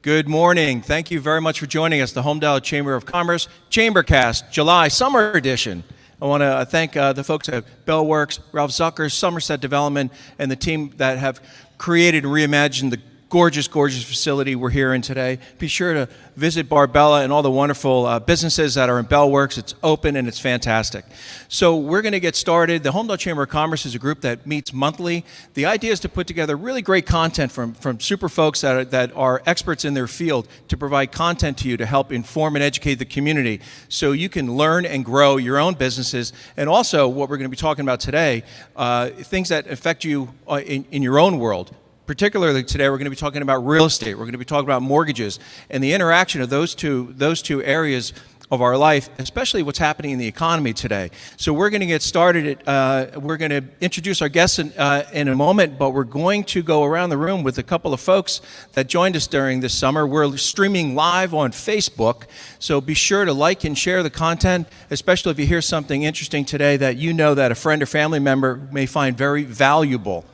Good morning. Thank you very much for joining us, the Holmdel Chamber of Commerce ChamberCast July Summer Edition. I want to thank the folks at Bellworks, Ralph Zucker's, Somerset Development, and the team that have created and reimagined the gorgeous, gorgeous facility we're here in today. Be sure to visit Barbella and all the wonderful businesses that are in Bellworks. It's open and it's fantastic. So we're going to get started. The Holmdel Chamber of Commerce is a group that meets monthly. The idea is to put together really great content from super folks that are experts in their field to provide content to you to help inform and educate the community so you can learn and grow your own businesses. And also what we're going to be talking about today, things that affect you in your own world. Particularly today, we're going to be talking about real estate. We're going to be talking about mortgages and the interaction of those two areas of our life, especially what's happening in the economy today. So we're going to get started. We're going to introduce our guests in a moment, but we're going to go around the room with a couple of folks that joined us during this summer. We're streaming live on Facebook, so be sure to like and share the content, especially if you hear something interesting today that you know that a friend or family member may find very valuable.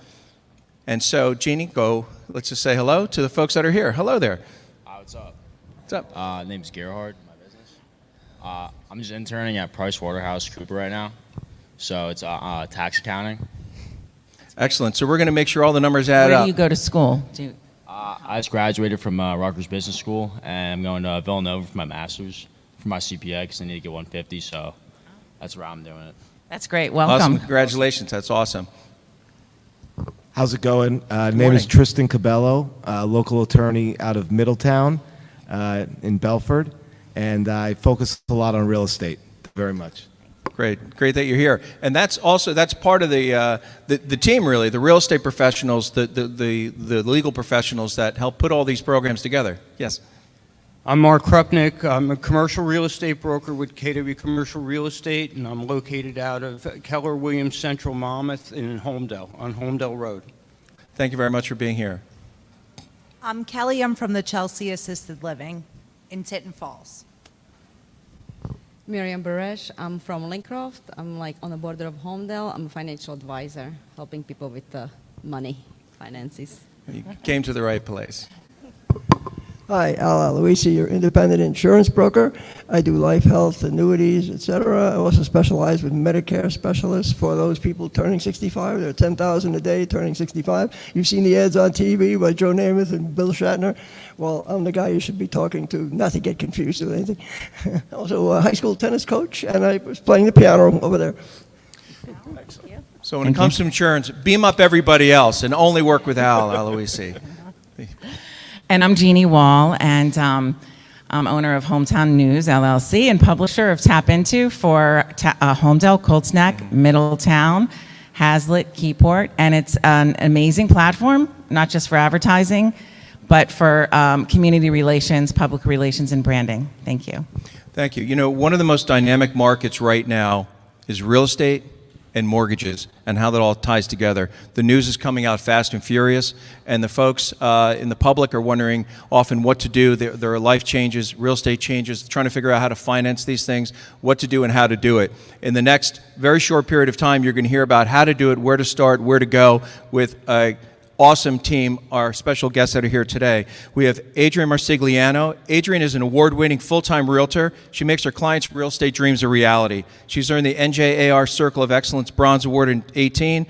And so, Jeannie, let's just say hello to the folks that are here. Hello there. What's up? What's up? Name's Gerhard, my business. I'm just interning at PricewaterhouseCoopers right now. So it's tax accounting. Excellent. So we're going to make sure all the numbers add up. Where do you go to school? I just graduated from Rutgers Business School, and I'm going to Villanova for my master's, for my CPA, because I need to get 150, so that's where I'm doing it. That's great. Welcome. Awesome. Congratulations. That's awesome. How's it going? Name is Tristan Cabello, local attorney out of Middletown in Belford, and I focus a lot on real estate. Very much. Great that you're here. And that's part of the team, really, the real estate professionals, the legal professionals that help put all these programs together. Yes. I'm Mark Krupnick. I'm a commercial real estate broker with KW Commercial Real Estate, and I'm located out of Keller Williams Central Monmouth in Holmdel, on Holmdel Road. Thank you very much for being here. I'm Kelly. I'm from the Chelsea Assisted Living in Tinton Falls. Miriam Baresh. I'm from Lincroft. I'm on the border of Holmdel. I'm a financial advisor, helping people with money, finances. You came to the right place. Hi, Al Aloisi, your independent insurance broker. I do life, health, annuities, etc. I also specialize with Medicare specialists for those people turning 65. There are 10,000 a day turning 65. You've seen the ads on TV by Joe Namath and Bill Shatner. Well, I'm the guy you should be talking to, not to get confused with anything. Also a high school tennis coach, and I was playing the piano over there. Excellent. So when it comes to insurance, beam up everybody else and only work with Al Aloisi. And I'm Jeannie Wall, and I'm owner of Hometown News, LLC, and publisher of Tap Into for Holmdel, Colts Neck, Middletown, Hazlitt, Keyport. And it's an amazing platform, not just for advertising, but for community relations, public relations, and branding. Thank you. Thank you. You know, one of the most dynamic markets right now is real estate and mortgages and how that all ties together. The news is coming out fast and furious, and the folks in the public are wondering often what to do. There are life changes, real estate changes, trying to figure out how to finance these things, what to do and how to do it. In the next very short period of time, you're going to hear about how to do it, where to start, where to go with a awesome team, our special guests that are here today. We have Adrienne Marsigliano. Adrienne is an award-winning full-time realtor. She makes her clients' real estate dreams a reality. She's earned the NJAR Circle of Excellence Bronze Award in 2018,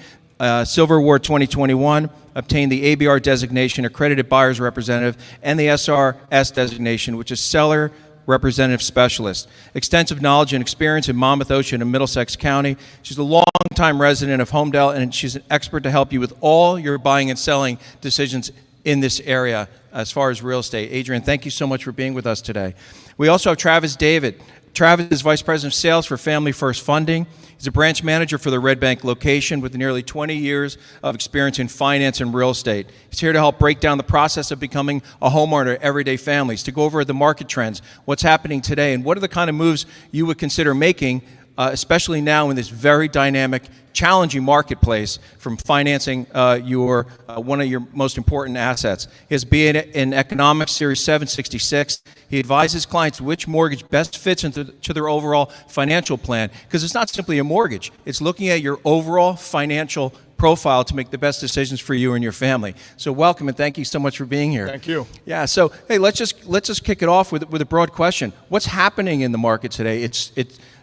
Silver Award 2021, obtained the ABR designation, Accredited Buyer's Representative, and the SRS designation, which is Seller Representative Specialist. Extensive knowledge and experience in Monmouth, Ocean, and Middlesex County. She's a long-time resident of Holmdel, and she's an expert to help you with all your buying and selling decisions in this area as far as real estate. Adrienne, thank you so much for being with us today. We also have Travis David. Travis is Vice President of Sales for Family First Funding. He's a branch manager for the Red Bank location with nearly 20 years of experience in finance and real estate. He's here to help break down the process of becoming a homeowner to everyday families, to go over the market trends, what's happening today, and what are the kind of moves you would consider making especially now in this very dynamic, challenging marketplace, from financing your one of your most important assets. He has BA in Economics, Series 766. He advises clients which mortgage best fits into their overall financial plan, because it's not simply a mortgage. It's looking at your overall financial profile to make the best decisions for you and your family. So welcome, and thank you so much for being here. Thank you. Yeah. So hey, let's just kick it off with a broad question. What's happening in the market today?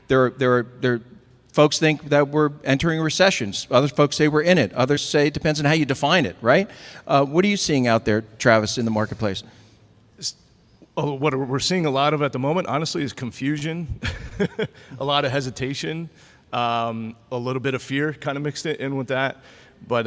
There folks think that we're entering recessions. Other folks say we're in it. Others say it depends on how you define it, right? What are you seeing out there, Travis, in the marketplace? What we're seeing a lot of at the moment, honestly, is confusion, a lot of hesitation, a little bit of fear kind of mixed in with that. But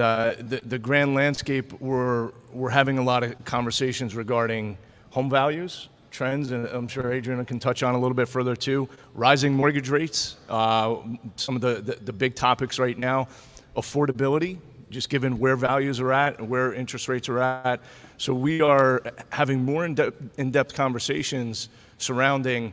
the grand landscape, we're having a lot of conversations regarding home values, trends, and I'm sure Adriana can touch on a little bit further too. Rising mortgage rates, some of the big topics right now, affordability, just given where values are at and where interest rates are at. So we are having more in-depth conversations surrounding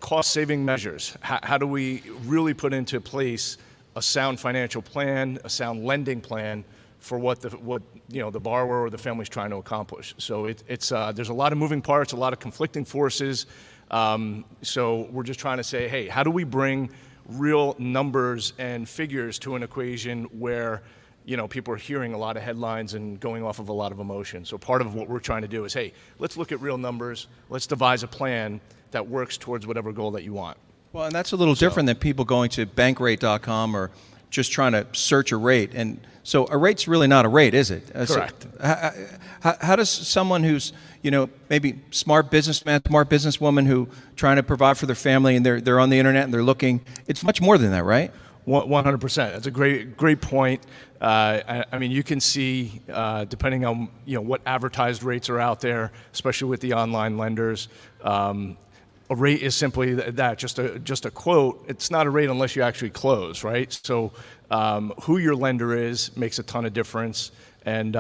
cost-saving measures. How do we really put into place a sound financial plan, a sound lending plan for what the borrower or the family is trying to accomplish? So there's a lot of moving parts, a lot of conflicting forces. So we're just trying to say, hey, how do we bring real numbers and figures to an equation where people are hearing a lot of headlines and going off of a lot of emotion? So part of what we're trying to do is, hey, let's look at real numbers. Let's devise a plan that works towards whatever goal that you want. Well, and that's a little different than people going to bankrate.com or just trying to search a rate. And so a rate's really not a rate, is it? Correct. So how does someone who's, maybe smart businessman, smart businesswoman who trying to provide for their family and they're on the internet and they're looking, it's much more than that, right? 100%. That's a great point. I mean, you can see, depending on what advertised rates are out there, especially with the online lenders, a rate is simply that, just a quote. It's not a rate unless you actually close, right? So who your lender is makes a ton of difference. And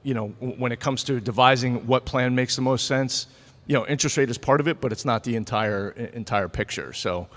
when it comes to devising what plan makes the most sense, interest rate is part of it, but it's not the entire picture. So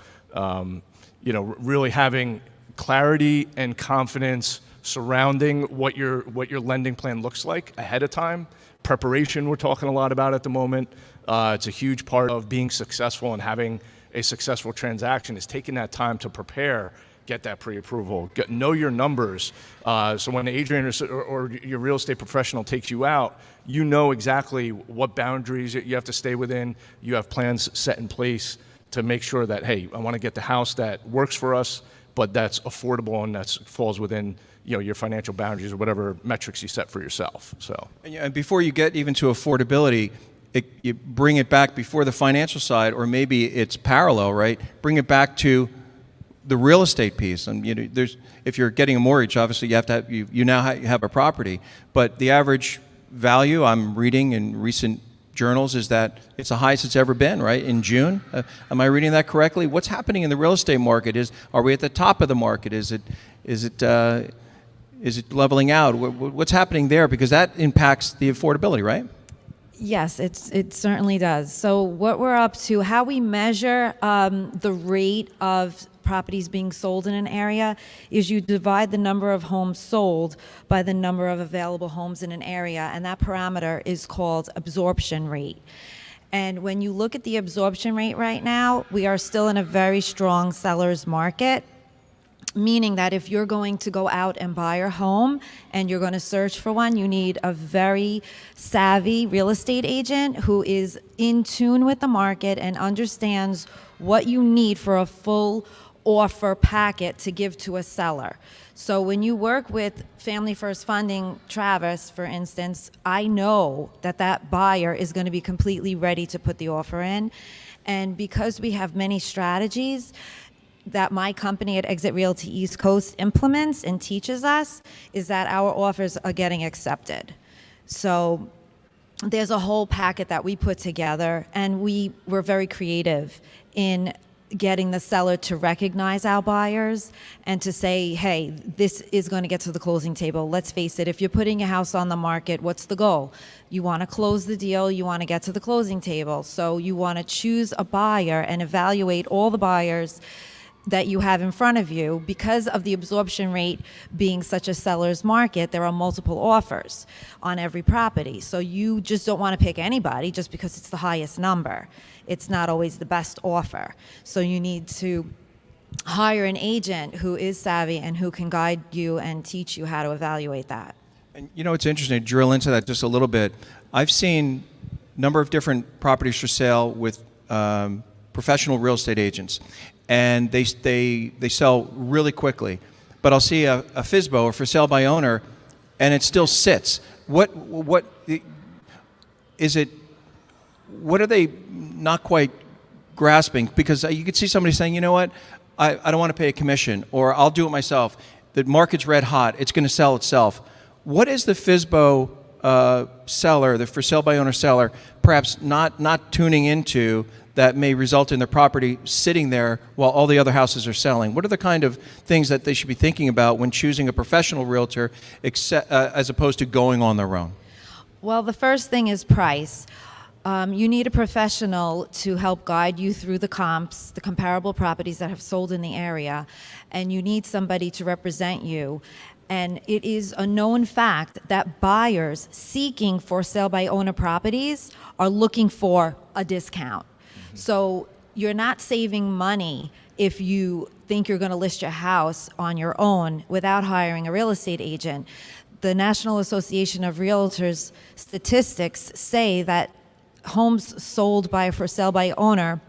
really having clarity and confidence surrounding what your lending plan looks like ahead of time. Preparation, we're talking a lot about at the moment. It's a huge part of being successful and having a successful transaction, is taking that time to prepare, get that pre-approval, know your numbers. So when Adrian or your real estate professional takes you out, you know exactly what boundaries you have to stay within. You have plans set in place to make sure that, hey, I want to get the house that works for us, but that's affordable and that falls within your financial boundaries or whatever metrics you set for yourself. So, and before you get even to affordability, you bring it back before the financial side, or maybe it's parallel, right? Bring it back to the real estate piece. And if you're getting a mortgage, obviously you have to have, you now have a property, but the average value I'm reading in recent journals is that it's the highest it's ever been, right? In June. Am I reading that correctly? What's happening in the real estate market? Are we at the top of the market? Is it leveling out? What's happening there? Because that impacts the affordability, right? Yes, it certainly does. So what we're up to, how we measure the rate of properties being sold in an area, is you divide the number of homes sold by the number of available homes in an area, and that parameter is called absorption rate. And when you look at the absorption rate right now, we are still in a very strong seller's market. Meaning that if you're going to go out and buy a home and you're going to search for one, you need a very savvy real estate agent who is in tune with the market and understands what you need for a full offer packet to give to a seller. So when you work with Family First Funding, Travis, for instance, I know that buyer is going to be completely ready to put the offer in. And because we have many strategies that my company at Exit Realty East Coast implements and teaches us, is that our offers are getting accepted. So there's a whole packet that we put together, and we're very creative in getting the seller to recognize our buyers and to say, hey, this is going to get to the closing table. Let's face it, if you're putting your house on the market, what's the goal? You want to close the deal, you want to get to the closing table. So you want to choose a buyer and evaluate all the buyers that you have in front of you, because of the absorption rate being such a seller's market, there are multiple offers on every property. So you just don't want to pick anybody just because it's the highest number. It's not always the best offer. So you need to hire an agent who is savvy and who can guide you and teach you how to evaluate that. And you know, it's interesting to drill into that just a little bit. I've seen a number of different properties for sale with professional real estate agents, and they sell really quickly. But I'll see a FSBO, or for sale by owner, and it still sits. What is it? What are they not quite grasping? Because you could see somebody saying, you know what, I don't want to pay a commission, or I'll do it myself. The market's red hot. It's going to sell itself. What is the FSBO seller, the for sale by owner seller, perhaps not tuning into that may result in their property sitting there while all the other houses are selling? What are the kind of things that they should be thinking about when choosing a professional realtor as opposed to going on their own? Well, the first thing is price. You need a professional to help guide you through the comps, the comparable properties that have sold in the area, and you need somebody to represent you. And it is a known fact that buyers seeking for sale by owner properties are looking for a discount. So you're not saving money if you think you're going to list your house on your own without hiring a real estate agent. The National Association of Realtors statistics say that homes sold by for sale by owner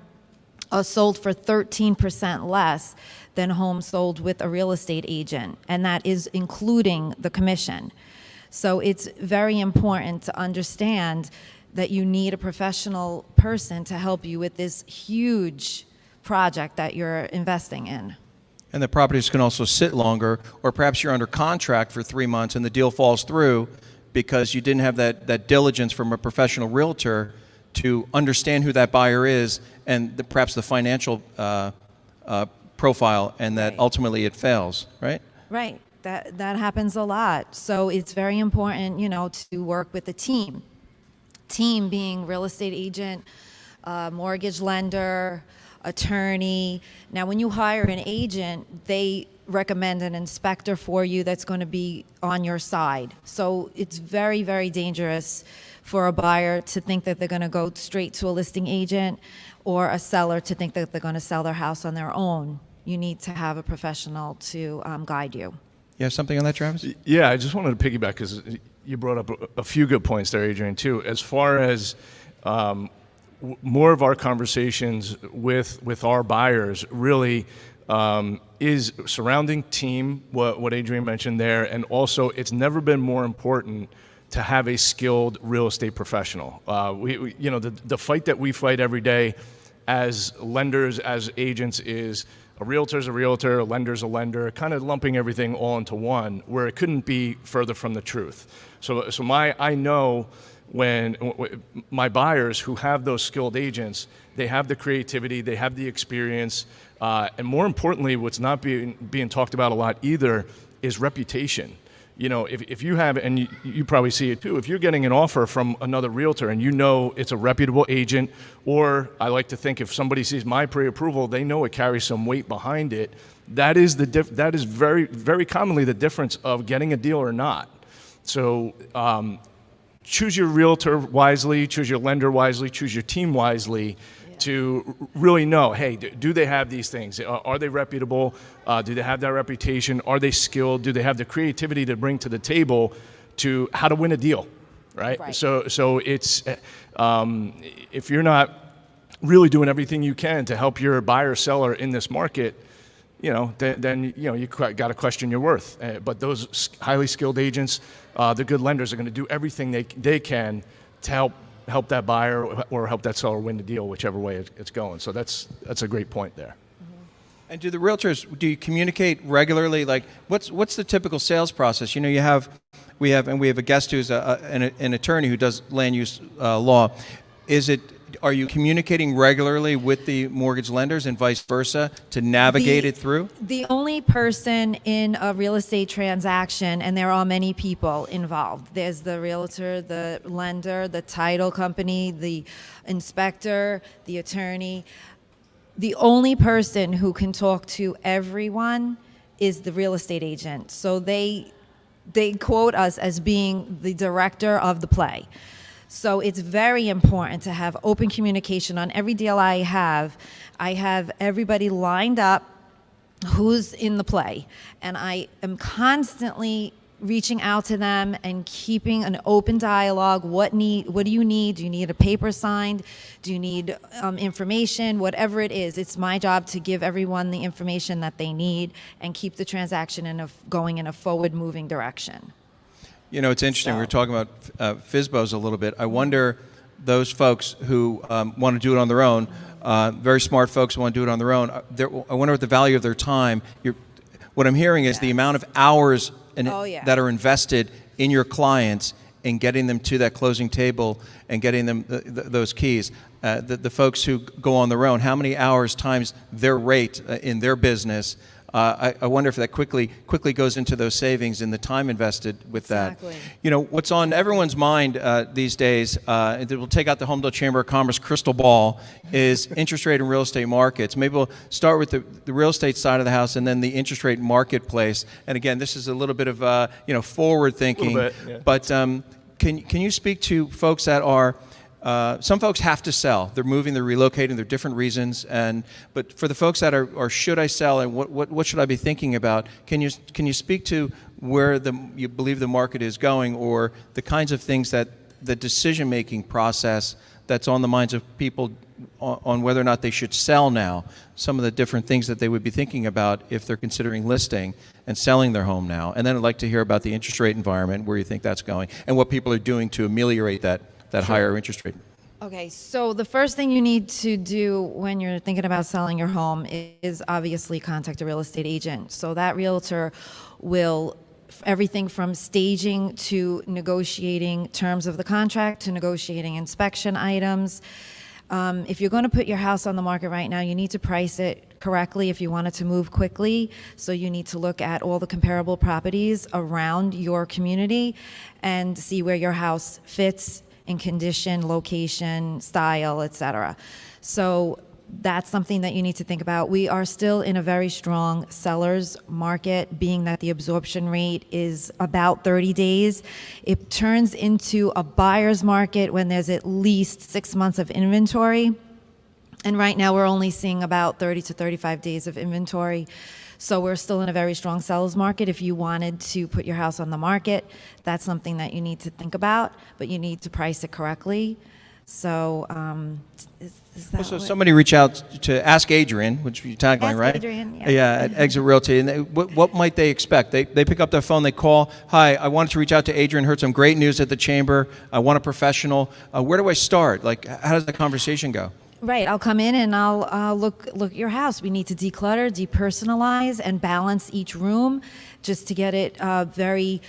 are sold for 13% less than homes sold with a real estate agent, and that is including the commission. So it's very important to understand that you need a professional person to help you with this huge project that you're investing in. And the properties can also sit longer, or perhaps you're under contract for 3 months and the deal falls through because you didn't have that diligence from a professional realtor to understand who that buyer is and perhaps the financial profile, and that ultimately it fails, right? Right. That happens a lot. So it's very important, to work with a team. Team being real estate agent, mortgage lender, attorney. Now, when you hire an agent, they recommend an inspector for you that's going to be on your side. So it's very, very dangerous for a buyer to think that they're going to go straight to a listing agent, or a seller to think that they're going to sell their house on their own. You need to have a professional to guide you. You have something on that, Travis? Yeah, I just wanted to piggyback because you brought up a few good points there, Adrian, too. As far as more of our conversations with our buyers really is surrounding team, what Adrian mentioned there, and also it's never been more important to have a skilled real estate professional. The fight that we fight every day as lenders, as agents, is a realtor's a realtor, a lender's a lender, kind of lumping everything all into one, where it couldn't be further from the truth. So I know when my buyers who have those skilled agents, they have the creativity, they have the experience, and more importantly, what's not being talked about a lot either is reputation. If you have, and you probably see it too, if you're getting an offer from another realtor and it's a reputable agent, or I like to think if somebody sees my pre-approval, they know it carries some weight behind it, that is very, very commonly the difference of getting a deal or not. So choose your realtor wisely, choose your lender wisely, choose your team wisely, to really know, hey, do they have these things? Are they reputable? Do they have that reputation? Are they skilled? Do they have the creativity to bring to the table to how to win a deal, right? So it's, if you're not really doing everything you can to help your buyer seller in this market, then you got to question your worth. But those highly skilled agents, the good lenders, are going to do everything they can to help that buyer or help that seller win the deal, whichever way it's going. So that's a great point there. And do the realtors, do you communicate regularly? Like, what's the typical sales process? We have a guest who's an attorney who does land use law. Are you communicating regularly with the mortgage lenders and vice versa to navigate it through? The only person in a real estate transaction, and there are many people involved. There's the realtor, the lender, the title company, the inspector, the attorney. The only person who can talk to everyone is the real estate agent. So they quote us as being the director of the play. So it's very important to have open communication on every deal I have everybody lined up who's in the play. And I am constantly reaching out to them and keeping an open dialogue. What do you need? Do you need a paper signed? Do you need information? Whatever it is, it's my job to give everyone the information that they need and keep the transaction going in a forward-moving direction. You know, it's interesting. We were talking about FSBOs a little bit. I wonder those folks who want to do it on their own, very smart folks who want to do it on their own, I wonder what the value of their time. What I'm hearing is the amount of hours that are invested in your clients in getting them to that closing table and getting them those keys. The folks who go on their own, how many hours times their rate in their business? I wonder if that quickly goes into those savings and the time invested with that. Exactly. You know, what's on everyone's mind these days, that will take out the Holmdel Chamber of Commerce crystal ball, is interest rate and real estate markets. Maybe we'll start with the real estate side of the house and then the interest rate marketplace. And again, this is a little bit of forward thinking. A little bit, yeah. But can you speak to folks that are some folks have to sell. They're moving, they're relocating, there are different reasons. But for the folks that are should I sell and what should I be thinking about? Can you speak to where you believe the market is going, or the kinds of things that the decision-making process that's on the minds of people on whether or not they should sell now? Some of the different things that they would be thinking about if they're considering listing and selling their home now. And then I'd like to hear about the interest rate environment, where you think that's going, and what people are doing to ameliorate that higher interest rate. Okay, so the first thing you need to do when you're thinking about selling your home is obviously contact a real estate agent. So that realtor will everything from staging to negotiating terms of the contract to negotiating inspection items. If you're going to put your house on the market right now, you need to price it correctly if you want it to move quickly. So you need to look at all the comparable properties around your community and see where your house fits in condition, location, style, etc. So that's something that you need to think about. We are still in a very strong seller's market, being that the absorption rate is about 30 days. It turns into a buyer's market when there's at least 6 months of inventory. And right now we're only seeing about 30 to 35 days of inventory. So we're still in a very strong seller's market. If you wanted to put your house on the market, that's something that you need to think about, but you need to price it correctly. So is that So what- somebody reach out to Ask Adrian, which your tagline, Ask right? Adrian, yeah. Yeah, at Exit Realty. And what might they expect? They pick up their phone, they call, hi, I wanted to reach out to Adrian, heard some great news at the chamber, I want a professional. Where do I start? Like, how does the conversation go? Right, I'll come in and I'll look at your house. We need to declutter, depersonalize, and balance each room just to get it very,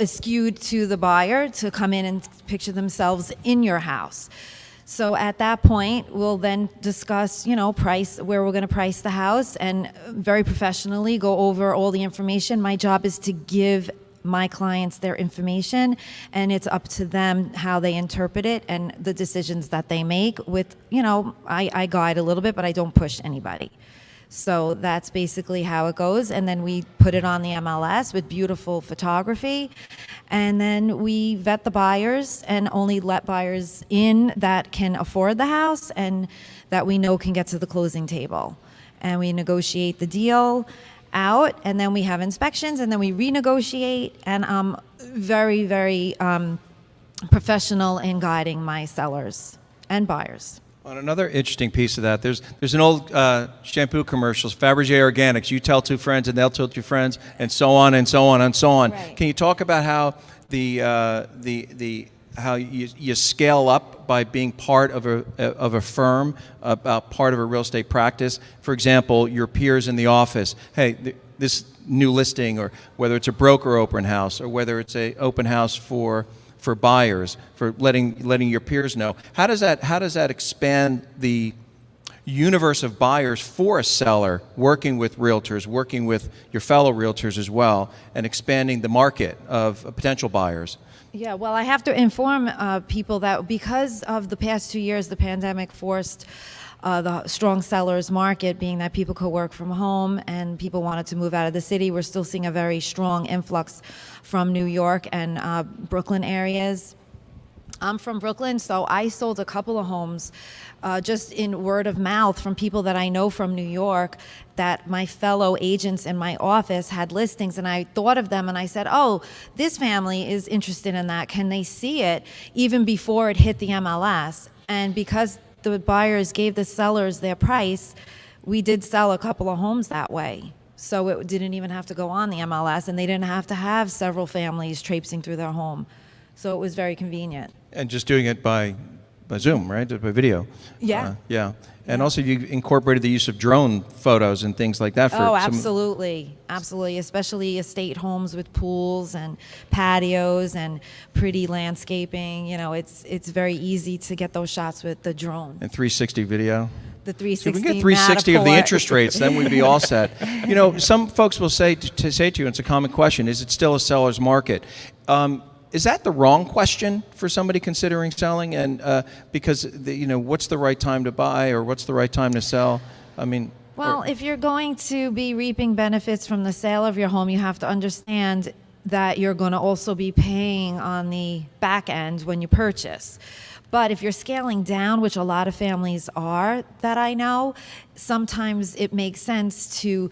skewed to the buyer to come in and picture themselves in your house. So at that point, we'll then discuss, price, where we're going to price the house, and very professionally go over all the information. My job is to give my clients their information, and it's up to them how they interpret it and the decisions that they make with, I guide a little bit, but I don't push anybody. So that's basically how it goes. And then we put it on the MLS with beautiful photography. And then we vet the buyers and only let buyers in that can afford the house and that we know can get to the closing table. And we negotiate the deal out, and then we have inspections, and then we renegotiate, and I'm very, very professional in guiding my sellers and buyers. On another interesting piece of that, there's an old shampoo commercials, Fabergé Organics, you tell two friends and they'll tell two friends, and so on and so on and so on. Right. Can you talk about how how you scale up by being part of a firm, part of a real estate practice? For example, your peers in the office, hey, this new listing, or whether it's a broker open house, or whether it's a open house for buyers, for letting your peers know. How does that expand universe of buyers for a seller, working with realtors, working with your fellow realtors as well, and expanding the market of potential buyers. Yeah, well, I have to inform people that because of the past 2 years, the pandemic forced the strong sellers market, being that people could work from home and people wanted to move out of the city. We're still seeing a very strong influx from New York and Brooklyn areas. I'm from Brooklyn, so I sold a couple of homes just in word of mouth from people that I know from New York, that my fellow agents in my office had listings, and I thought of them and I said, oh, this family is interested in that. Can they see it even before it hit the MLS? And because the buyers gave the sellers their price, we did sell a couple of homes that way. So it didn't even have to go on the MLS, and they didn't have to have several families traipsing through their home. So it was very convenient. And just doing it by Zoom, right? By video. Yeah. Yeah. And also you incorporated the use of drone photos and things like that. Oh, absolutely. Absolutely. Especially estate homes with pools and patios and pretty landscaping. You know, it's very easy to get those shots with the drone. And 360 video. The So 360 if we can get 360 of the Matterport. interest rates, then we'd be all set. You know, some folks will say to you, it's a common question, is it still a seller's market? Is that the wrong question for somebody considering selling? And because, what's the right time to buy or what's the right time to sell? I mean... Well, if you're going to be reaping benefits from the sale of your home, you have to understand that you're going to also be paying on the back end when you purchase. But if you're scaling down, which a lot of families are that I know, sometimes it makes sense to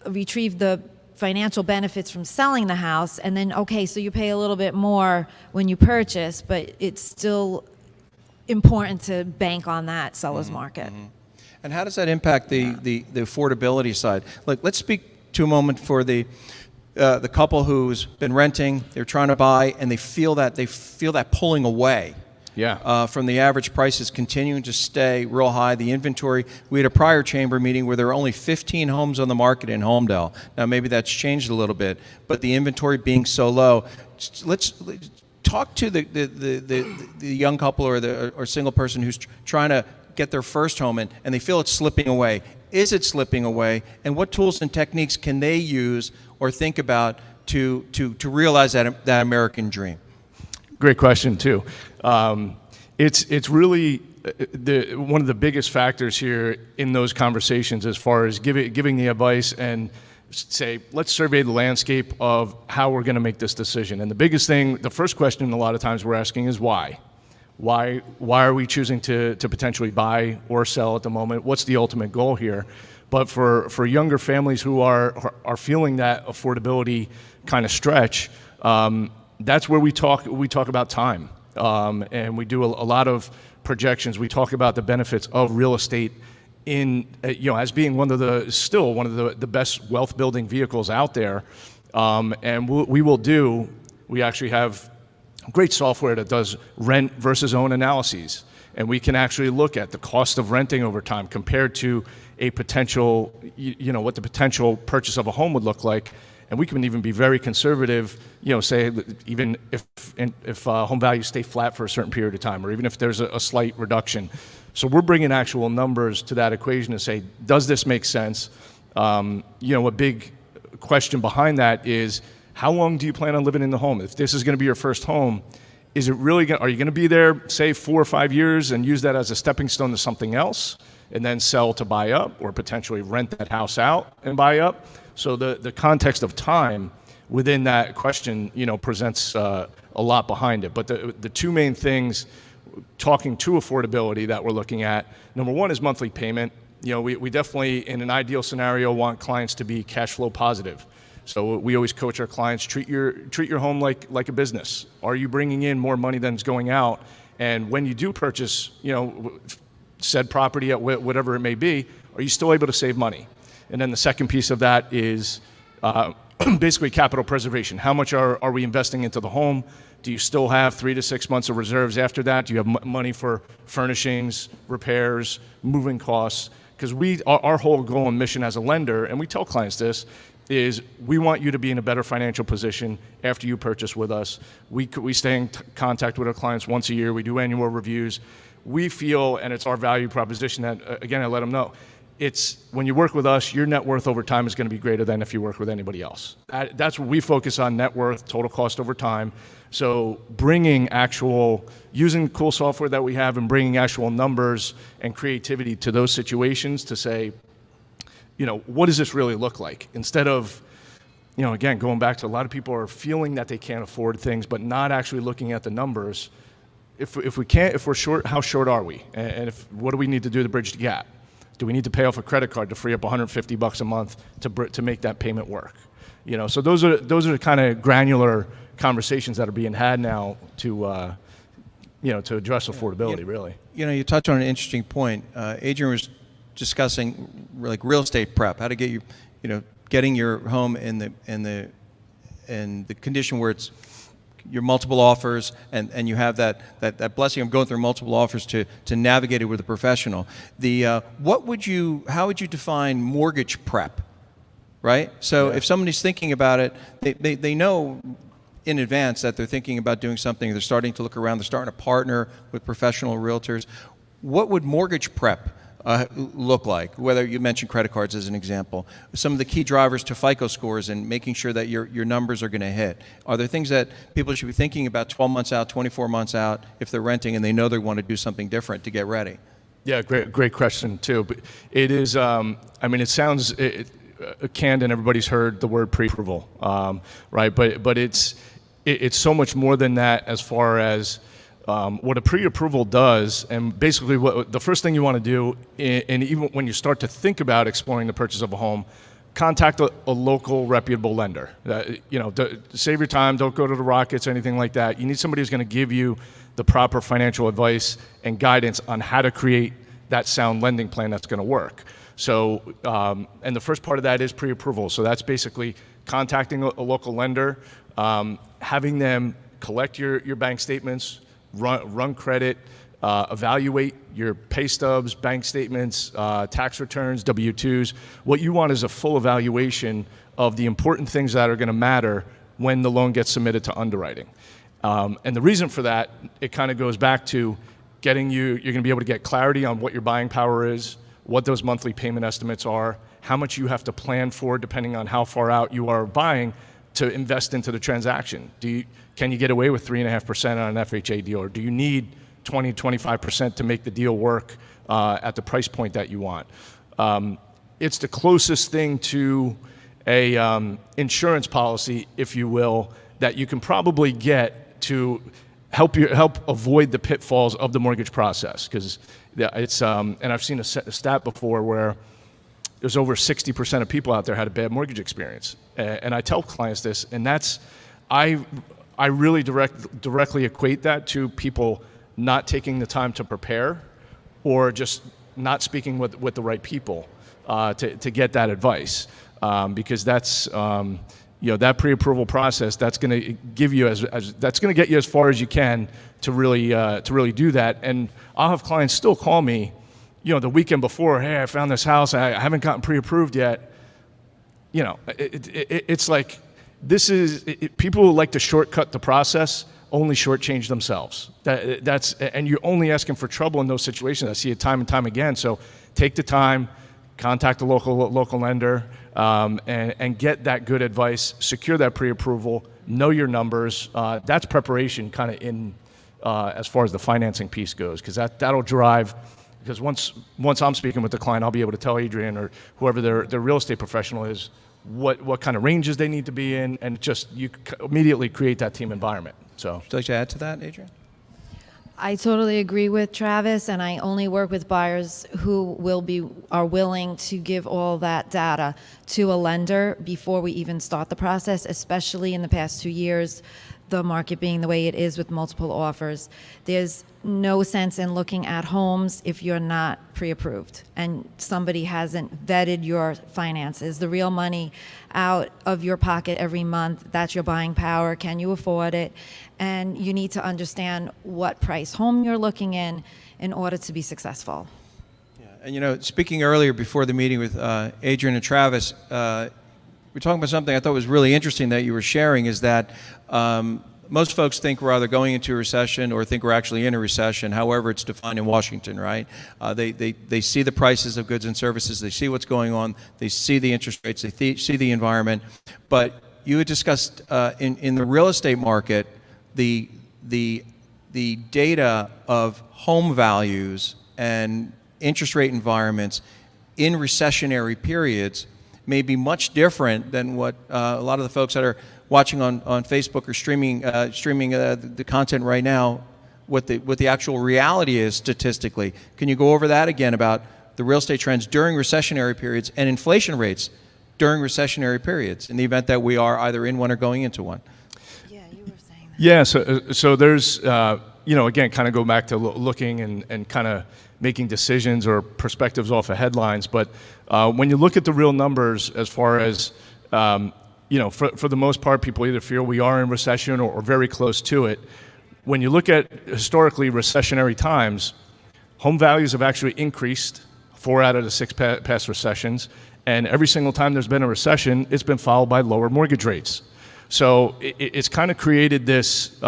retrieve the financial benefits from selling the house, and then, okay, so you pay a little bit more when you purchase, but it's still important to bank on that seller's market. And how does that impact the affordability side? Like, let's speak to a moment for the couple who's been renting, they're trying to buy, and they feel that pulling away. Yeah. From the average prices continuing to stay real high. The inventory, we had a prior chamber meeting where there were only 15 homes on the market in Holmdel. Now maybe that's changed a little bit, but the inventory being so low, let's talk to the young couple or single person who's trying to get their first home and they feel it's slipping away. Is it slipping away? And what tools and techniques can they use or think about to realize that American dream? Great question too. It's really one of the biggest factors here in those conversations as far as giving the advice and say, let's survey the landscape of how we're going to make this decision. And the biggest thing, the first question a lot of times we're asking is why? Why are we choosing to potentially buy or sell at the moment? What's the ultimate goal here? But for younger families who are feeling that affordability kind of stretch, that's where we talk about time, and we do a lot of projections. We talk about the benefits of real estate as being one of the best wealth building vehicles out there, and we actually have great software that does rent versus own analyses, and we can actually look at the cost of renting over time compared to a potential, what the potential purchase of a home would look like. And we can even be very conservative, say even if home values stay flat for a certain period of time, or even if there's a slight reduction. So we're bringing actual numbers to that equation to say, does this make sense? A big question behind that is, how long do you plan on living in the home? If this is going to be your first home, are you going to be there, say, 4 or 5 years and use that as a stepping stone to something else, and then sell to buy up, or potentially rent that house out and buy up? So the context of time within that question, presents a lot behind it. But the two main things, talking to affordability, that we're looking at, number one is monthly payment. We definitely, in an ideal scenario, want clients to be cash flow positive. So we always coach our clients, treat your home like a business. Are you bringing in more money than is going out? And when you do purchase, said property at whatever it may be, are you still able to save money? And then the second piece of that is basically capital preservation. How much are we investing into the home? Do you still have 3 to 6 months of reserves after that? Do you have money for furnishings, repairs, moving costs? Because our whole goal and mission as a lender, and we tell clients this, is we want you to be in a better financial position after you purchase with us. We stay in contact with our clients once a year. We do annual reviews. we feel, and it's our value proposition that, again, I let them know, it's when you work with us, your net worth over time is going to be greater than if you work with anybody else. That's what we focus on, net worth, total cost over time. So using cool software that we have and bringing actual numbers and creativity to those situations to say, what does this really look like? Instead of, again, going back to a lot of people are feeling that they can't afford things, but not actually looking at the numbers. If we're short, how short are we? And what do we need to do to bridge the gap? Do we need to pay off a credit card to free up $150 a month to make that payment work? So those are the kind of granular conversations that are being had now to address affordability, really. You touch on an interesting point. Adrian was discussing like real estate prep, how to get getting your home in the condition where your multiple offers and you have that blessing of going through multiple offers to navigate it with a professional. How would you define mortgage prep, right? So if somebody's thinking about it, they know in advance that they're thinking about doing something, they're starting to look around, they're starting to partner with professional realtors. What would mortgage prep look like? Whether you mentioned credit cards as an example, some of the key drivers to FICO scores and making sure that your numbers are going to hit. Are there things that people should be thinking about 12 months out, 24 months out, if they're renting and they know they want to do something different to get ready? Yeah, great question too. But it is, it sounds canned, and everybody's heard the word pre-approval, right? But it's so much more than that as far as what a pre-approval does, and basically the first thing you want to do, and even when you start to think about exploring the purchase of a home, contact a local reputable lender. Save your time, don't go to the Rockets or anything like that. You need somebody who's going to give you the proper financial advice and guidance on how to create that sound lending plan that's going to work. So, and the first part of that is pre-approval. So that's basically contacting a local lender, having them collect your bank statements, run credit, evaluate your pay stubs, bank statements, tax returns, W-2s. What you want is a full evaluation of the important things that are going to matter when the loan gets submitted to underwriting. And the reason for that, it kind of goes back to you're going to be able to get clarity on what your buying power is, what those monthly payment estimates are, how much you have to plan for depending on how far out you are buying to invest into the transaction. Can you get away with 3.5% on an FHA deal, or do you need 20, 25% to make the deal work at the price point that you want? It's the closest thing to a insurance policy, if you will, that you can probably get to help avoid the pitfalls of the mortgage process. Because it's and I've seen a stat before where there's over 60% of people out there had a bad mortgage experience, and I tell clients this, and I really directly equate that to people not taking the time to prepare, or just not speaking with the right people to get that advice, because that's that pre-approval process, that's going to give you that's going to get you as far as you can to really do that. And I'll have clients still call me, the weekend before, hey, I found this house, I haven't gotten pre-approved yet. It's like, people who like to shortcut the process only shortchange themselves. And you're only asking for trouble in those situations. I see it time and time again. So take the time, contact a local lender, and get that good advice, secure that pre-approval, know your numbers. That's preparation kind of in as far as the financing piece goes, because that'll drive. Because once I'm speaking with the client, I'll be able to tell Adrian or whoever their real estate professional is what kind of ranges they need to be in, and you immediately create that team environment. So, would you like to add to that, Adrian? I totally agree with Travis, and I only work with buyers who are willing to give all that data to a lender before we even start the process, especially in the past 2 years, the market being the way it is with multiple offers. There's no sense in looking at homes if you're not pre-approved and somebody hasn't vetted your finances. The real money out of your pocket every month, that's your buying power. Can you afford it? And you need to understand what price home you're looking in order to be successful. Yeah. And speaking earlier before the meeting with Adrian and Travis, we're talking about something I thought was really interesting that you were sharing, is that most folks think we're either going into a recession or think we're actually in a recession, however it's defined in Washington, right? They see the prices of goods and services, they see what's going on, they see the interest rates, they see the environment. But you had discussed in the real estate market, the data of home values and interest rate environments in recessionary periods may be much different than what a lot of the folks that are watching on Facebook or streaming the content right now, what the actual reality is statistically. Can you go over that again about the real estate trends during recessionary periods and inflation rates during recessionary periods in the event that we are either in one or going into one? Yeah, you were saying that. Yeah, so there's, again, kind of go back to looking and kind of making decisions or perspectives off of headlines. But when you look at the real numbers as far as, for the most part, people either feel we are in recession or very close to it. When you look at historically recessionary times, home values have actually increased 4 out of the 6 past recessions. And every single time there's been a recession, it's been followed by lower mortgage rates. So it's kind of created this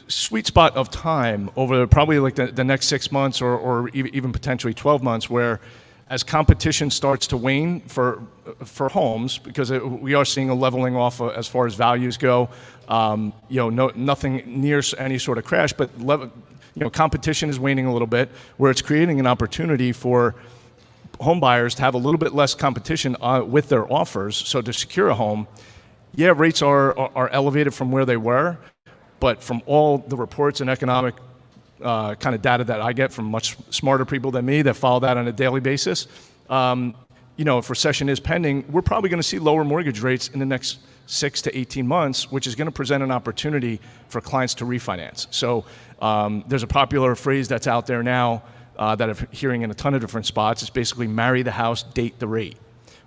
sweet spot of time over probably like the next 6 months or even potentially 12 months where as competition starts to wane for homes, because we are seeing a leveling off as far as values go, nothing near any sort of crash, but competition is waning a little bit, where it's creating an opportunity for home buyers to have a little bit less competition with their offers. So to secure a home, rates are elevated from where they were, but from all the reports and economic kind of data that I get from much smarter people than me that follow that on a daily basis, if recession is pending, we're probably going to see lower mortgage rates in the next 6 to 18 months, which is going to present an opportunity for clients to refinance. So there's a popular phrase that's out there now that I'm hearing in a ton of different spots. It's basically marry the house, date the rate,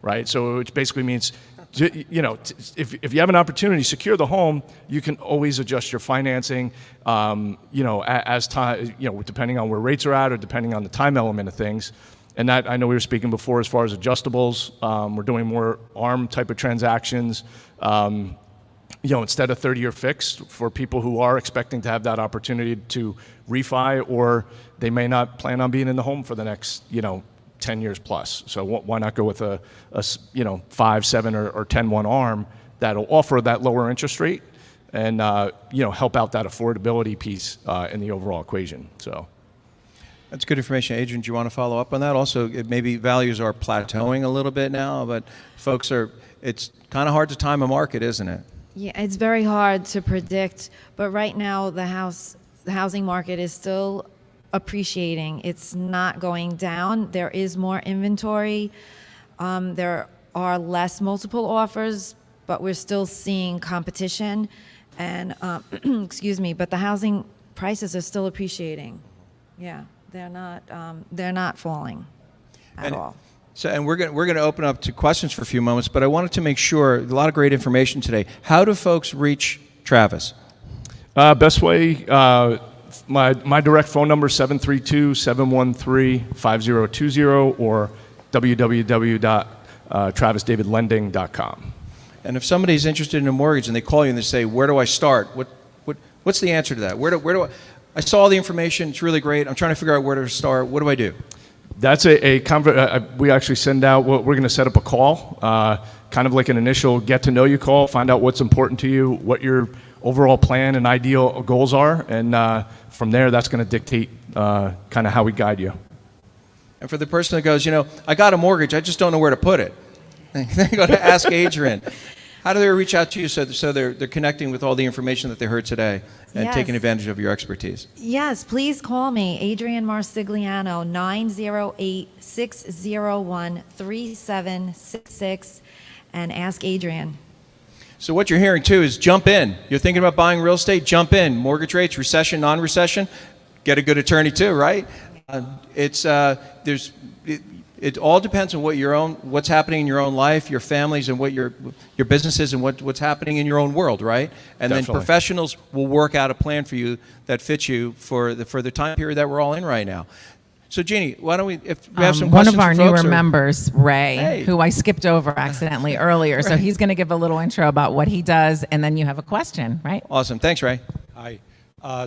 right? So it basically means, if you have an opportunity to secure the home, you can always adjust your financing, as time, depending on where rates are at or depending on the time element of things. And that, I know we were speaking before as far as adjustables. We're doing more ARM type of transactions, instead of 30-year fixed for people who are expecting to have that opportunity to refi, or they may not plan on being in the home for the next, 10 years plus. So why not go with a 5, 7, or 10-1 ARM that'll offer that lower interest rate and help out that affordability piece in the overall equation. So that's good information. Adrian, do you want to follow up on that? Also, maybe values are plateauing a little bit now, but it's kind of hard to time a market, isn't it? Yeah, it's very hard to predict, but right now the housing market is still appreciating. It's not going down. There is more inventory. There are less multiple offers, but we're still seeing competition. And excuse me, but the housing prices are still appreciating. Yeah, they're not falling at all. So, and we're going to open up to questions for a few moments, but I wanted to make sure, a lot of great information today. How do folks reach Travis? Best way, my direct phone number is 732-713-5020 or www.travisdavidlending.com. And if somebody's interested in a mortgage and they call you and they say, where do I start? What's the answer to that? Where do I saw the information, it's really great. I'm trying to figure out where to start. What do I do? That's we actually send out, we're going to set up a call, kind of like an initial get to know you call, find out what's important to you, what your overall plan and ideal goals are, and from there, that's going to dictate kind of how we guide you. And for the person that goes, I got a mortgage, I just don't know where to put it. They go to Ask Adrian. How do they reach out to you so they're connecting with all the information that they heard today and Yes. taking advantage of your expertise? Yes, please call me, Adrian Marsigliano, 908-601-3766, and ask Adrian. So what you're hearing too is jump in. You're thinking about buying real estate, jump in. Mortgage rates, recession, non-recession, get a good attorney too, right? It all depends on what's happening in your own life, your families, and what your businesses and what's happening in your own world, right? And Definitely. then professionals will work out a plan for you that fits you for the time period that we're all in right now. So, Jeannie, why don't we, if we have some one questions of our for folks, newer or- members, Ray, Hey. who I skipped over accidentally earlier. So he's going to give a little intro about what he does, and then you have a question, right? Awesome. Thanks, Ray. Hi.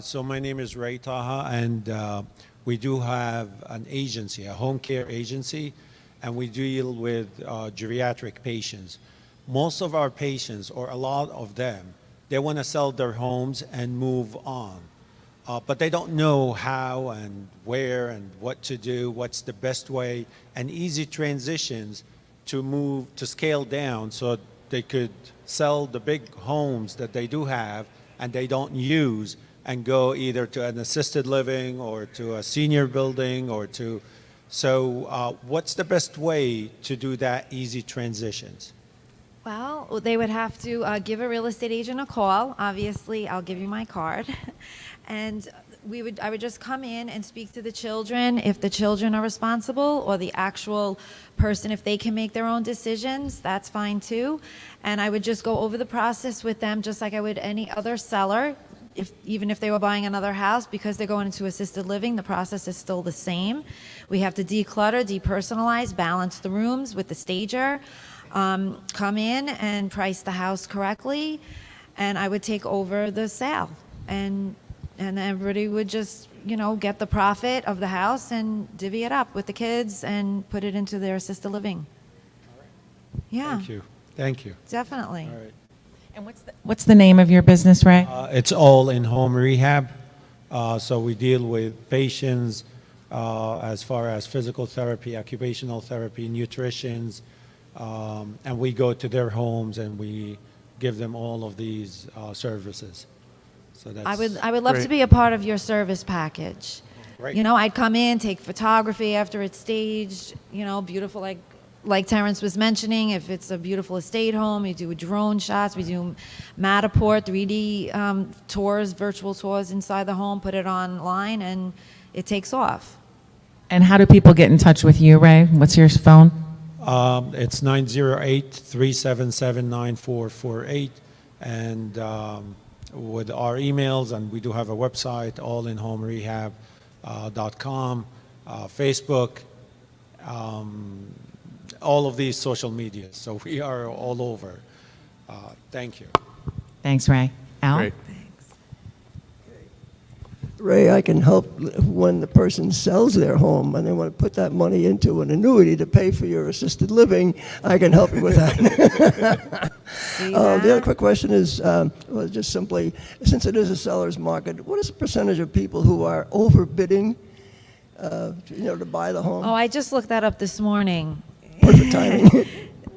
So my name is Ray Taha, and we do have an agency, a home care agency, and we deal with geriatric patients. Most of our patients, or a lot of them, they want to sell their homes and move on. But they don't know how and where and what to do, what's the best way, and easy transitions to move, to scale down so they could sell the big homes that they do have and they don't use and go either to an assisted living or to a senior building or to, so what's the best way to do that easy transitions? Well, they would have to give a real estate agent a call. Obviously, I'll give you my card. And I would just come in and speak to the children if the children are responsible, or the actual person, if they can make their own decisions, that's fine too. And I would just go over the process with them just like I would any other seller. Even if they were buying another house, because they're going into assisted living, the process is still the same. We have to declutter, depersonalize, balance the rooms with the stager, come in and price the house correctly, and I would take over the sale. And everybody would just, get the profit of the house and divvy it up with the kids and put it into their assisted living. Yeah, Thank you. Thank you. definitely. All right. And what's the name of your business, Ray? It's all in home rehab. So we deal with patients as far as physical therapy, occupational therapy, nutritions, and we go to their homes and we give them all of these services. So that's I would love to Great. be a part of your service package. Great. I'd come in, take photography after it's staged, beautiful, like Terrence was mentioning. If it's a beautiful estate home, we do drone shots, we do Matterport, 3D tours, virtual tours inside the home, put it online, and it takes off. And how do people get in touch with you, Ray? What's your phone? It's 908-377-9448, and with our emails, and we do have a website, allinhomerehab.com, Facebook, all of these social media. So we are all over. Thank you. Thanks, Ray. Al? Great. Ray, I can help when the person sells their home and they want to put that money into an annuity to pay for your assisted living. I can help you with that. The other quick question is, just simply, since it is a seller's market, what is the percentage of people who are overbidding, to buy the home? Oh, I just looked that up this morning. Perfect timing.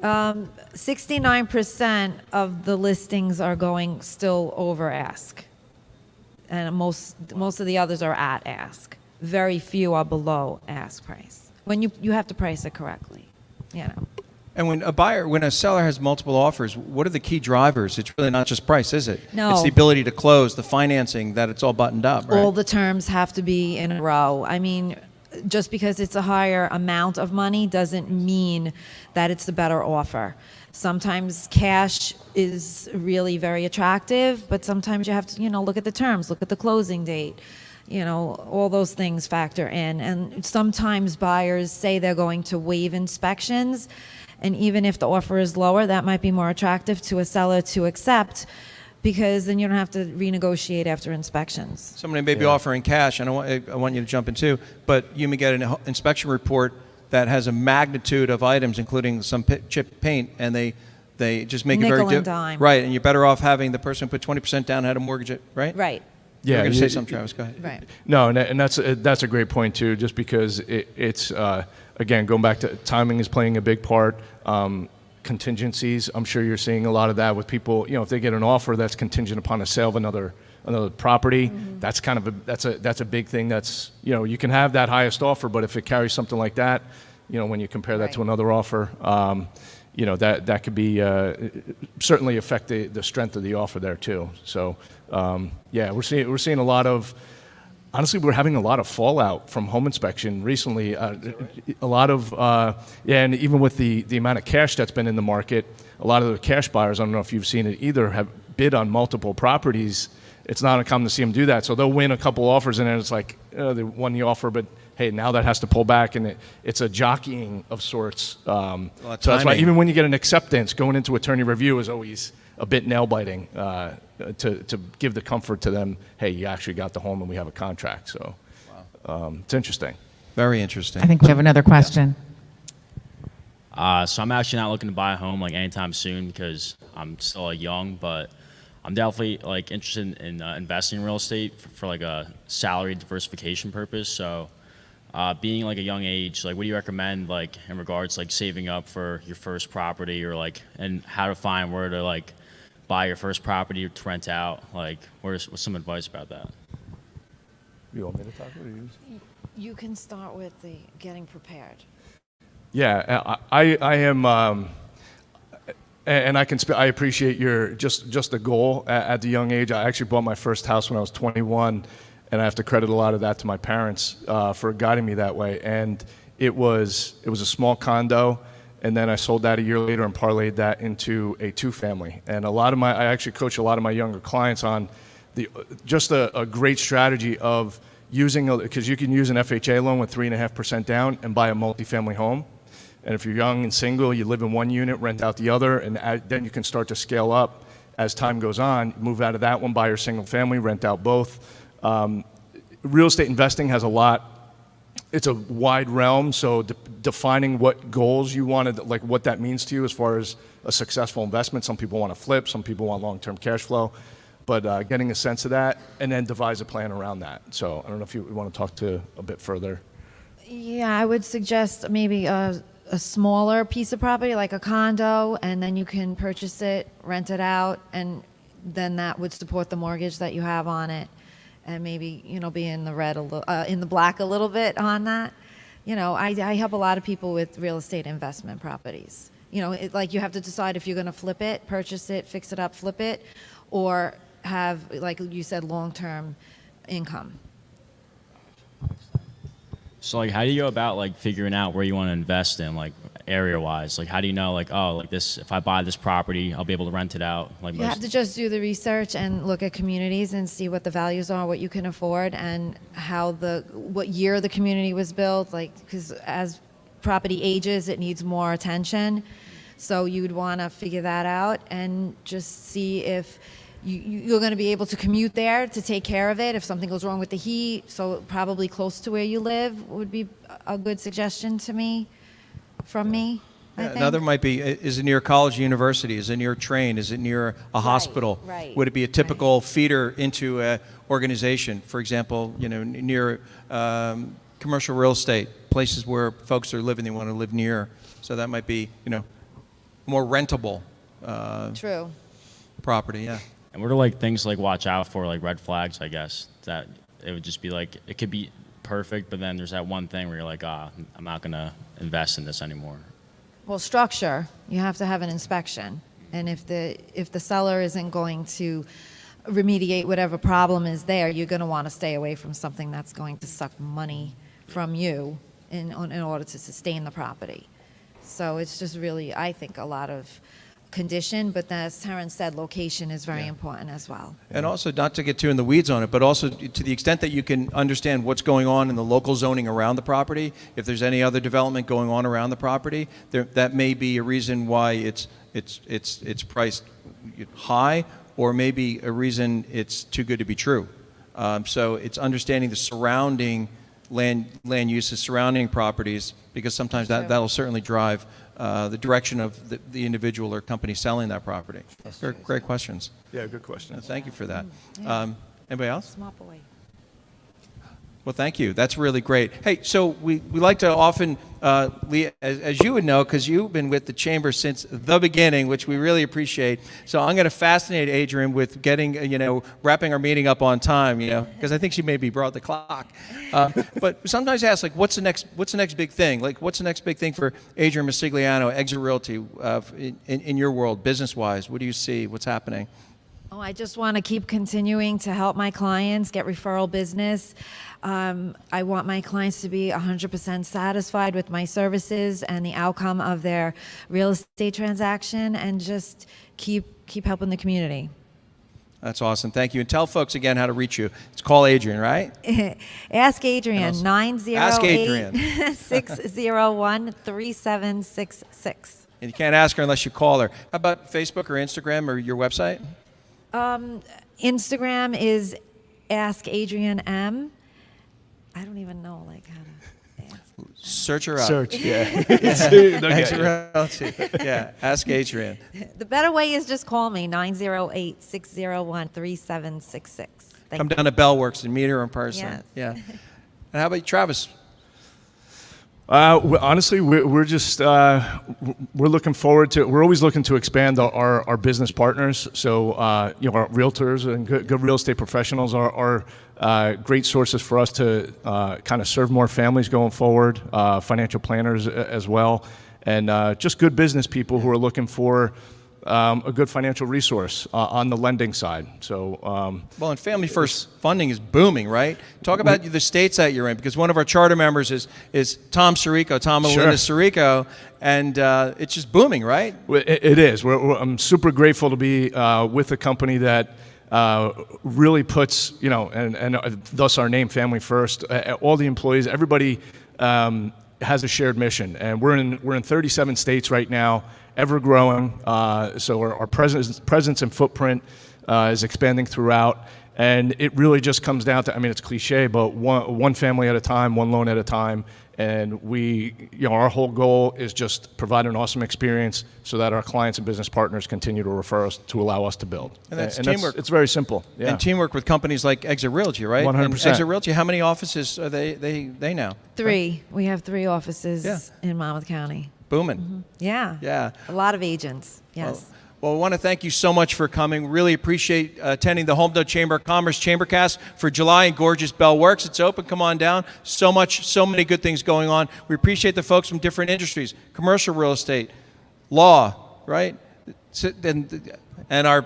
69% of the listings are going still over ask. And most of the others are at ask. Very few are below ask price. When you have to price it correctly, And when a seller has multiple offers, what are the key drivers? It's really not just price, is it? No. It's the ability to close, the financing, that it's all buttoned up, right? All the terms have to be in a row. I mean, just because it's a higher amount of money doesn't mean that it's the better offer. Sometimes cash is really very attractive, but sometimes you have to, look at the terms, look at the closing date. All those things factor in. And sometimes buyers say they're going to waive inspections, and even if the offer is lower, that might be more attractive to a seller to accept, because then you don't have to renegotiate after inspections. Somebody may be offering cash, and I want you to jump in too, but you may get an inspection report that has a magnitude of items, including some chip paint, and they just make it very Nickel and dime. right. And you're better off having the person put 20% down, had to mortgage it, right? Right. You're Yeah, going to say something, Travis. Go ahead. Right. No, and that's a great point too. Just because it's again, going back to timing is playing a big part. Contingencies, I'm sure you're seeing a lot of that with people. If they get an offer that's contingent upon a sale of another property, that's kind of that's a big thing. That's you can have that highest offer, but if it carries something like that, when you compare that to another offer, that could be certainly affect the strength of the offer there too. So we're seeing a lot of. Honestly, we're having a lot of fallout from home inspection recently. A lot of, and even with the amount of cash that's been in the market, a lot of the cash buyers, I don't know if you've seen it either, have bid on multiple properties. It's not uncommon to see them do that. So they'll win a couple offers, and then it's like, they won the offer, but hey, now that has to pull back, and it's a jockeying of sorts. So that's why timing. even when you get an acceptance, going into attorney review is always a bit nail-biting to give the comfort to them, hey, you actually got the home and we have a contract. So it's interesting. Very interesting. I think we have another question. So I'm actually not looking to buy a home like anytime soon because I'm still young, but I'm definitely like interested in investing in real estate for like a salary diversification purpose. So being like a young age, like what do you recommend like in regards like saving up for your first property or like and how to find where to like buy your first property to rent out? Like what's some advice about that? You want me to talk or you? You can start with the getting prepared. Yeah, I am, and I appreciate your just the goal at the young age. I actually bought my first house when I was 21, and I have to credit a lot of that to my parents for guiding me that way. And it was a small condo, and then I sold that a year later and parlayed that into a 2-family. And I actually coach a lot of my younger clients on just a great strategy of using, because you can use an FHA loan with 3.5% down and buy a multifamily home. And if you're young and single, you live in one unit, rent out the other, and then you can start to scale up as time goes on. Move out of that one, buy your single family, rent out both. Real estate investing has it's a wide realm, so defining what goals you want to, like what that means to you as far as a successful investment. Some people want to flip, some people want long-term cash flow, but getting a sense of that and then devise a plan around that. So I don't know if you want to talk to a bit further. Yeah, I would suggest maybe a smaller piece of property like a condo, and then you can purchase it, rent it out, and then that would support the mortgage that you have on it, and maybe be in the black a little bit on that. I help a lot of people with real estate investment properties. Like you have to decide if you're going to flip it, purchase it, fix it up, flip it, or have, like you said, long-term income. So like, how do you go about like figuring out where you want to invest in, like area-wise? Like, how do you know, like, oh, like this, if I buy this property, I'll be able to rent it out? Like, You have to just do the research and look at communities and see what the values are, what you can afford, and what year the community was built. Like, because as property ages, it needs more attention. So you'd want to figure that out and just see if you're going to be able to commute there to take care of it if something goes wrong with the heat. So probably close to where you live would be a good suggestion to me, from me. I think. Another might be, is it near a college, university? Is it near a train? Is it near a hospital? right, Would it be a typical feeder into an organization? For example, near commercial real estate, places where folks are living, they want to live near. So that might be, more rentable True. property, yeah. And what are like things to like watch out for, like red flags, I guess, that it would just be like, it could be perfect, but then there's that one thing where you're like, I'm not going to invest in this anymore. Well, structure, you have to have an inspection. And if the seller isn't going to remediate whatever problem is there, you're going to want to stay away from something that's going to suck money from you in order to sustain the property. So it's just really, I think, a lot of condition, but as Terrence said, location is very important as well. And also, not to get too in the weeds on it, but also to the extent that you can understand what's going on in the local zoning around the property, if there's any other development going on around the property, that may be a reason why it's priced high, or maybe a reason it's too good to be true. So it's understanding the surrounding land uses, surrounding properties, because sometimes that'll certainly drive the direction of the individual or company selling that property. Great questions. Yeah, good question. Thank you for that. Yeah. Anybody else? Smart boy. Well, thank you. That's really great. Hey, so we like to often, Lee, as you would know, because you've been with the Chamber since the beginning, which we really appreciate. So I'm going to fascinate Adrian with getting, wrapping our meeting up on time, because I think she maybe brought the clock. But sometimes I ask, like, what's the next big thing? Like, what's the next big thing for Adrian Masigliano, Exit Realty, in your world, business-wise? What do you see? What's happening? Oh, I just want to keep continuing to help my clients get referral business. I want my clients to be 100% satisfied with my services and the outcome of their real estate transaction, and just keep helping the community. That's awesome. Thank you. And tell folks again how to reach you. It's call Adrian, right? Ask Adrian, Ask Adrian. 908-601-3766. And you can't ask her unless you call her. How about Facebook or Instagram or your website? Instagram is Ask Adrian M. I don't even know how to ask. Search her up. Search, yeah. Thanks for yeah, ask Adrian. The better way is just call me, 908-601-3766. Come down to Bellworks and meet her in person. Yes. Yeah. And how about you, Travis? Honestly, we're just we're looking forward to. We're always looking to expand our business partners. So our realtors and good real estate professionals are great sources for us to kind of serve more families going forward. Financial planners as well, and just good business people who are looking for a good financial resource on the lending side. So, well, and Family First funding is booming, right? Talk about the states that you're in, because one of our charter members is Tom Sirico, Tom and Linda Sirico, and it's just booming, right? It is. I'm super grateful to be with a company that really puts, and thus our name, Family First. All the employees, everybody has a shared mission, and we're in 37 states right now. Ever growing, so our presence and footprint is expanding throughout, and it really just comes down to, it's cliche, but one family at a time, one loan at a time, and our whole goal is just provide an awesome experience so that our clients and business partners continue to refer us to allow us to build. And that's teamwork. It's very simple. Yeah. And teamwork with companies like Exit Realty, right? 100%. And Exit Realty, how many offices are they now? 3. We have 3 offices in Monmouth County. Booming. Mm-hmm. Yeah. Yeah. A lot of agents. Yes. Well, I want to thank you so much for coming. Really appreciate attending the Holmdel Chamber of Commerce ChamberCast for July in gorgeous Bellworks. It's open. Come on down. So many good things going on. We appreciate the folks from different industries, commercial real estate, law, right? And our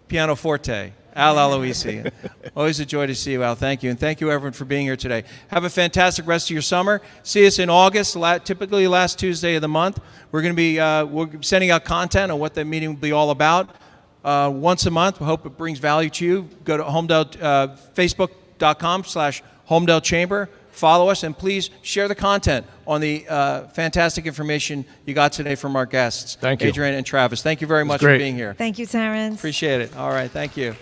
pianoforte, Al Aloisi. Always a joy to see you, Al. Thank you. And thank you, everyone, for being here today. Have a fantastic rest of your summer. See us in August, typically last Tuesday of the month. We're going to be we're sending out content on what the meeting will be all about once a month. We hope it brings value to you. Go to facebook.com/Holmdel Chamber. Follow us, and please share the content on the fantastic information you got today from our guests. Thank you. Adrian and Travis. Thank you very much for being here. Thank you, Terrence. Appreciate it. All right. Thank you.